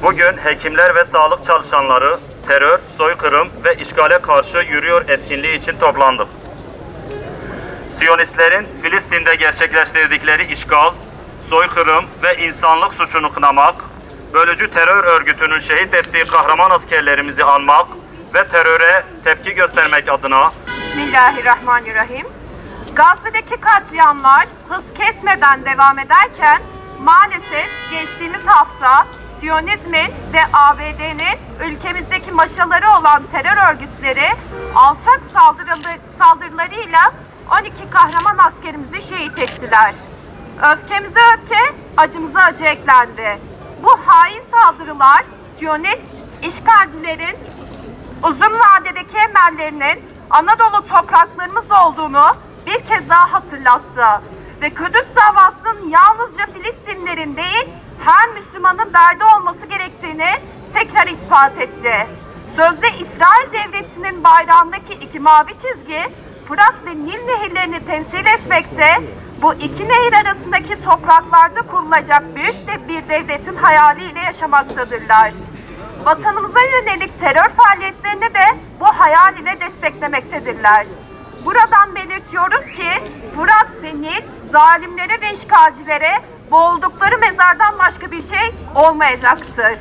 Bugün hekimler ve sağlık çalışanları terör, soykırım ve işgale karşı yürüyor etkinliği için toplandık. Siyonistlerin Filistin'de gerçekleştirdikleri işgal, soykırım ve insanlık suçunu kınamak, bölücü terör örgütünün şehit ettiği kahraman askerlerimizi anmak ve teröre tepki göstermek adına Bismillahirrahmanirrahim. Gazze'deki katliamlar hız kesmeden devam ederken maalesef geçtiğimiz hafta Siyonizmin ve ABD'nin ülkemizdeki maşaları olan terör örgütleri alçak saldırılarıyla 12 kahraman askerimizi şehit ettiler. Öfkemize öfke, acımıza acı eklendi. Bu hain saldırılar Siyonist işgalcilerin uzun vadedeki emellerinin Anadolu topraklarımız olduğunu bir kez daha hatırlattı. Ve Kudüs davasının yalnızca Filistinlerin değil, her Müslümanın derdi olması gerektiğini tekrar ispat etti. Sözde İsrail Devleti'nin bayrağındaki iki mavi çizgi, Fırat ve Nil nehirlerini temsil etmekte, bu iki nehir arasındaki topraklarda kurulacak büyük de bir devletin hayaliyle yaşamaktadırlar. Vatanımıza yönelik terör faaliyetlerini de bu hayal ile desteklemektedirler. Buradan belirtiyoruz ki Fırat ve Nil zalimlere ve işgalcilere boğuldukları mezardan başka bir şey olmayacaktır.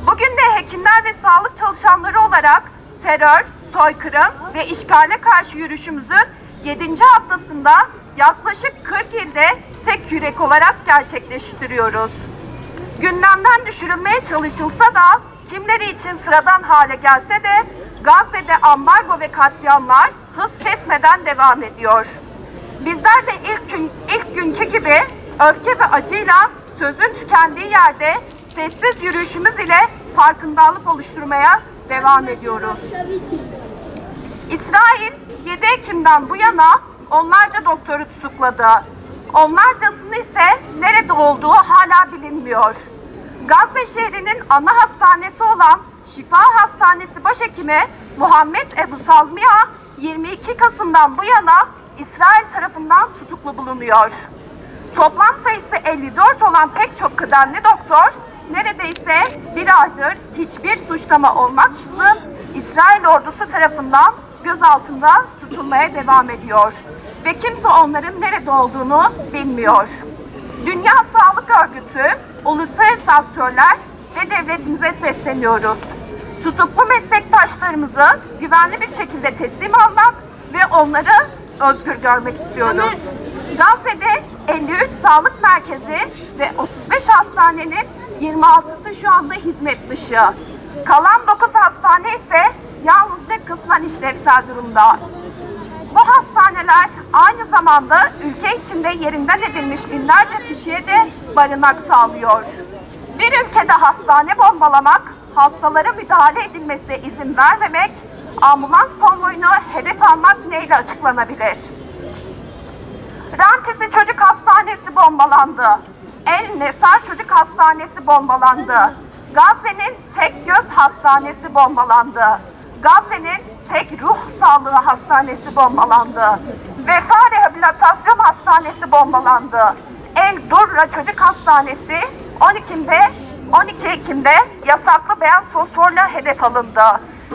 Bugün de hekimler ve sağlık çalışanları olarak terör, soykırım ve işgale karşı yürüyüşümüzün 7. haftasında yaklaşık 40 ilde tek yürek olarak gerçekleştiriyoruz. Gündemden düşürülmeye çalışılsa da kimleri için sıradan hale gelse de Gazze'de ambargo ve katliamlar hız kesmeden devam ediyor. Bizler de ilk günkü gibi öfke ve acıyla sözün tükendiği yerde sessiz yürüyüşümüz ile farkındalık oluşturmaya devam ediyoruz. İsrail 7 Ekim'den bu yana onlarca doktoru tutukladı. Onlarcasının ise nerede olduğu hala bilinmiyor. Gazze şehrinin ana hastanesi olan Şifa Hastanesi Başhekimi Muhammed Ebu Salmiya 22 Kasım'dan bu yana İsrail tarafından tutuklu bulunuyor. Toplam sayısı 54 olan pek çok kıdemli doktor neredeyse bir aydır hiçbir suçlama olmaksızın İsrail ordusu tarafından gözaltında tutulmaya devam ediyor. Ve kimse onların nerede olduğunu bilmiyor. Dünya Sağlık Örgütü, uluslararası aktörler ve devletimize sesleniyoruz. Tutuklu meslektaşlarımızı güvenli bir şekilde teslim almak ve onları özgür görmek istiyoruz. Gazze'de 53 sağlık merkezi ve 35 hastanenin 26'sı şu anda hizmet dışı. Kalan 9 hastane ise yalnızca kısmen işlevsel durumda. Bu hastaneler aynı zamanda ülke içinde yerinden edilmiş binlerce kişiye de barınak sağlıyor. Bir ülkede hastane bombalamak, hastalara müdahale edilmesine izin vermemek, ambulans konvoyunu hedef almak neyle açıklanabilir? Rantisi Çocuk Hastanesi bombalandı. El Nesar Çocuk Hastanesi bombalandı. Gazze'nin tek göz hastanesi bombalandı. Gazze'nin tek ruh sağlığı hastanesi bombalandı. Vefa Rehabilitasyon Hastanesi bombalandı. El Durra Çocuk Hastanesi 12 Ekim'de yasaklı beyaz fosforla hedef alındı.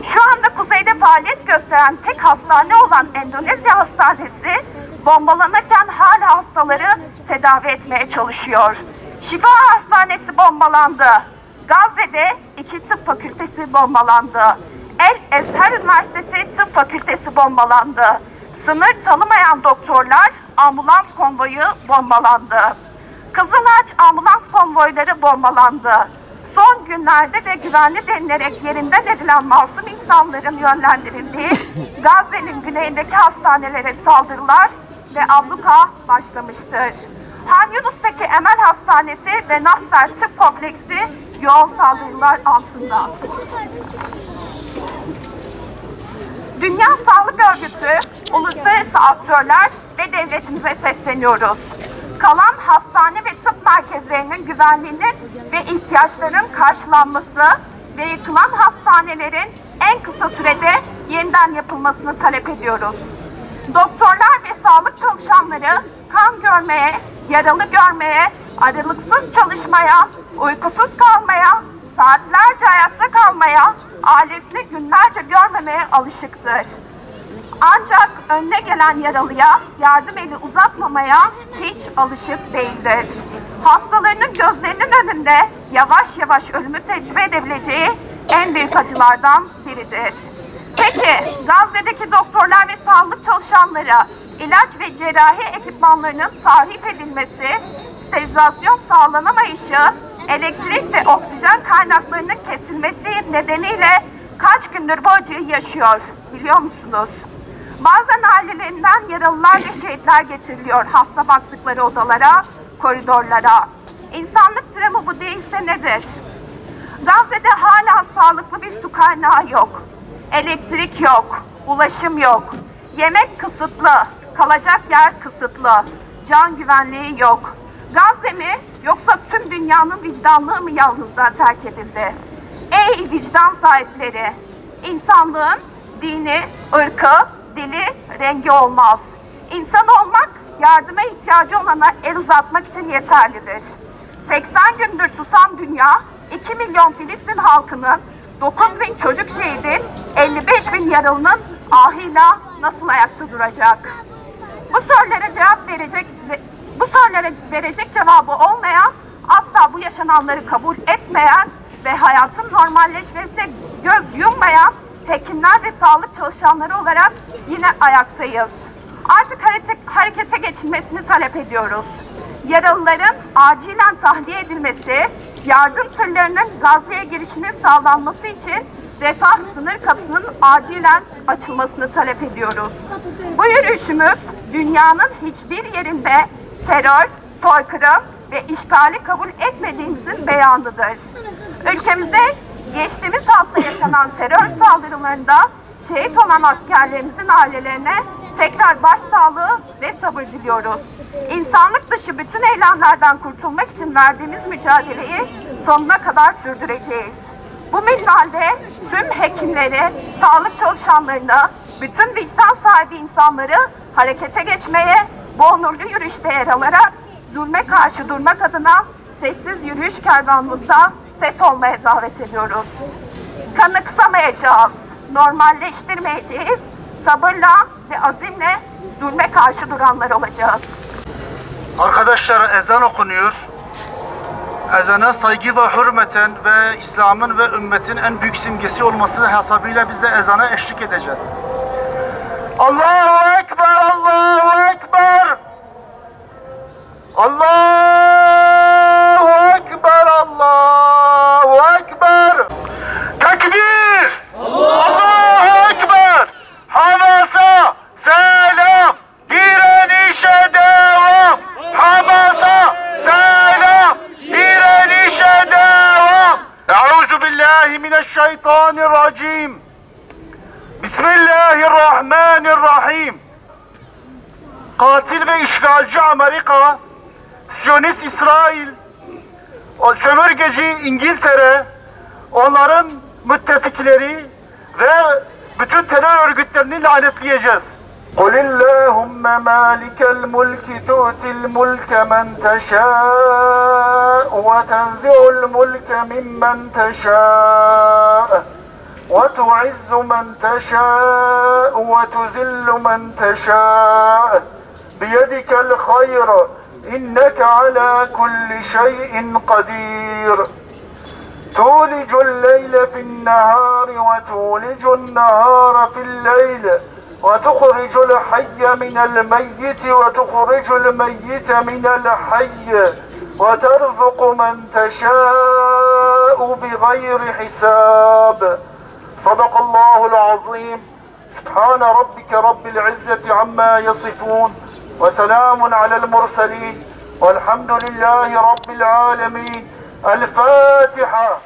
Şu anda kuzeyde faaliyet gösteren tek hastane olan Endonezya Hastanesi bombalanırken hala hastaları tedavi etmeye çalışıyor. Şifa Hastanesi bombalandı. Gazze'de 2 tıp fakültesi bombalandı. El Ezher Üniversitesi Tıp Fakültesi bombalandı. Sınır tanımayan doktorlar ambulans konvoyu bombalandı. Kızılaç ambulans konvoyları bombalandı. Son günlerde ve güvenli denilerek yerinden edilen masum insanların yönlendirildiği Gazze'nin güneyindeki hastanelere saldırılar ve abluka başlamıştır. Han Yunus'taki Emel Hastanesi ve Nasser Tıp Kompleksi yoğun saldırılar altında. Dünya Sağlık Örgütü, uluslararası aktörler ve devletimize sesleniyoruz. Kalan hastane ve tıp merkezlerinin güvenliğinin ve ihtiyaçların karşılanması ve yıkılan hastanelerin en kısa sürede yeniden yapılmasını talep ediyoruz. Doktorlar ve sağlık çalışanları kan görmeye, yaralı görmeye, aralıksız çalışmaya, uykusuz kalmaya, saatlerce ayakta kalmaya, ailesini günlerce görmemeye alışıktır. Ancak önüne gelen yaralıya yardım eli uzatmamaya hiç alışık değildir. Hastalarının gözlerinin önünde yavaş yavaş ölümü tecrübe edebileceği en büyük acılardan biridir. Peki Gazze'deki doktorlar ve sağlık çalışanları ilaç ve cerrahi ekipmanlarının tahrip edilmesi, sterilizasyon sağlanamayışı, elektrik ve oksijen kaynaklarının kesilmesi nedeniyle kaç gündür bu acıyı yaşıyor biliyor musunuz? Bazen ailelerinden yaralılar ve şehitler getiriliyor hasta baktıkları odalara, koridorlara. İnsanlık dramı bu değilse nedir? Gazze'de hala sağlıklı bir su kaynağı yok. Elektrik yok, ulaşım yok. Yemek kısıtlı, kalacak yer kısıtlı. Can güvenliği yok. Gazze mi yoksa tüm dünyanın vicdanlığı mı yalnızlığa terk edildi? Ey vicdan sahipleri! İnsanlığın dini, ırkı, dili, rengi olmaz. İnsan olmak, yardıma ihtiyacı olana el uzatmak için yeterlidir. 80 gündür susan dünya, 2 milyon Filistin halkının, 9 bin çocuk şehidin, 55 bin yaralının ahıyla nasıl ayakta duracak? Bu sorulara verecek cevabı olmayan, asla bu yaşananları kabul etmeyen ve hayatın normalleşmesine göz yummayan hekimler ve sağlık çalışanları olarak yine ayaktayız. Artık harekete geçilmesini talep ediyoruz. Yaralıların acilen tahliye edilmesi, yardım tırlarının Gazze'ye girişinin sağlanması için refah sınır kapısının acilen açılmasını talep ediyoruz. Bu yürüyüşümüz dünyanın hiçbir yerinde terör, soykırım ve işgali kabul etmediğimizin beyanıdır. Ülkemizde geçtiğimiz hafta yaşanan terör saldırılarında şehit olan askerlerimizin ailelerine tekrar başsağlığı ve sabır diliyoruz. İnsanlık dışı bütün eylemlerden kurtulmak için verdiğimiz mücadeleyi sonuna kadar sürdüreceğiz. Bu minvalde tüm hekimleri, sağlık çalışanlarını, bütün vicdan sahibi insanları harekete geçmeye, bu onurlu yürüyüşte yer alarak zulme karşı durmak adına sessiz yürüyüş kervanımızda ses olmaya davet ediyoruz. Kanıksamayacağız, normalleştirmeyeceğiz, sabırla ve azimle zulme karşı duranlar olacağız. Arkadaşlar ezan okunuyor. Ezana saygı ve hürmeten ve İslam'ın ve ümmetin en büyük simgesi olması hasabıyla biz de ezana eşlik edeceğiz. Allahu Ekber, Allahu Ekber. Allahu Ekber, Allahu Ekber. Tekbir! Allahu Ekber! Hamas'a selam! Direnişe devam! Hamas'a selam! Direnişe devam! Euzu billahi mineşşeytanirracim. Bismillahirrahmanirrahim. Katil ve işgalci Amerika, Siyonist İsrail, o sömürgeci İngiltere, onların müttefikleri ve bütün terör örgütlerini lanetleyeceğiz. قُلِ اللّٰهُمَّ مَالِكَ الْمُلْكِ تُؤْتِ الْمُلْكَ مَنْ تَشَاءُ وَتَنْزِعُ الْمُلْكَ مِمَّنْ تَشَاءُ وَتُعِزُّ مَنْ تَشَاءُ وَتُذِلُّ مَنْ تَشَاءُ بِيَدِكَ الْخَيْرُ إِنَّكَ عَلَى كُلِّ شَيْءٍ قَدِيرٌ تولج الليل في النهار وتولج النهار في الليل وتخرج الحي من الميت وتخرج الميت من الحي وترزق من تشاء بغير حساب. صدق الله العظيم. سبحان ربك رب العزة عما يصفون وسلام على المرسلين والحمد لله رب العالمين. الفاتحة.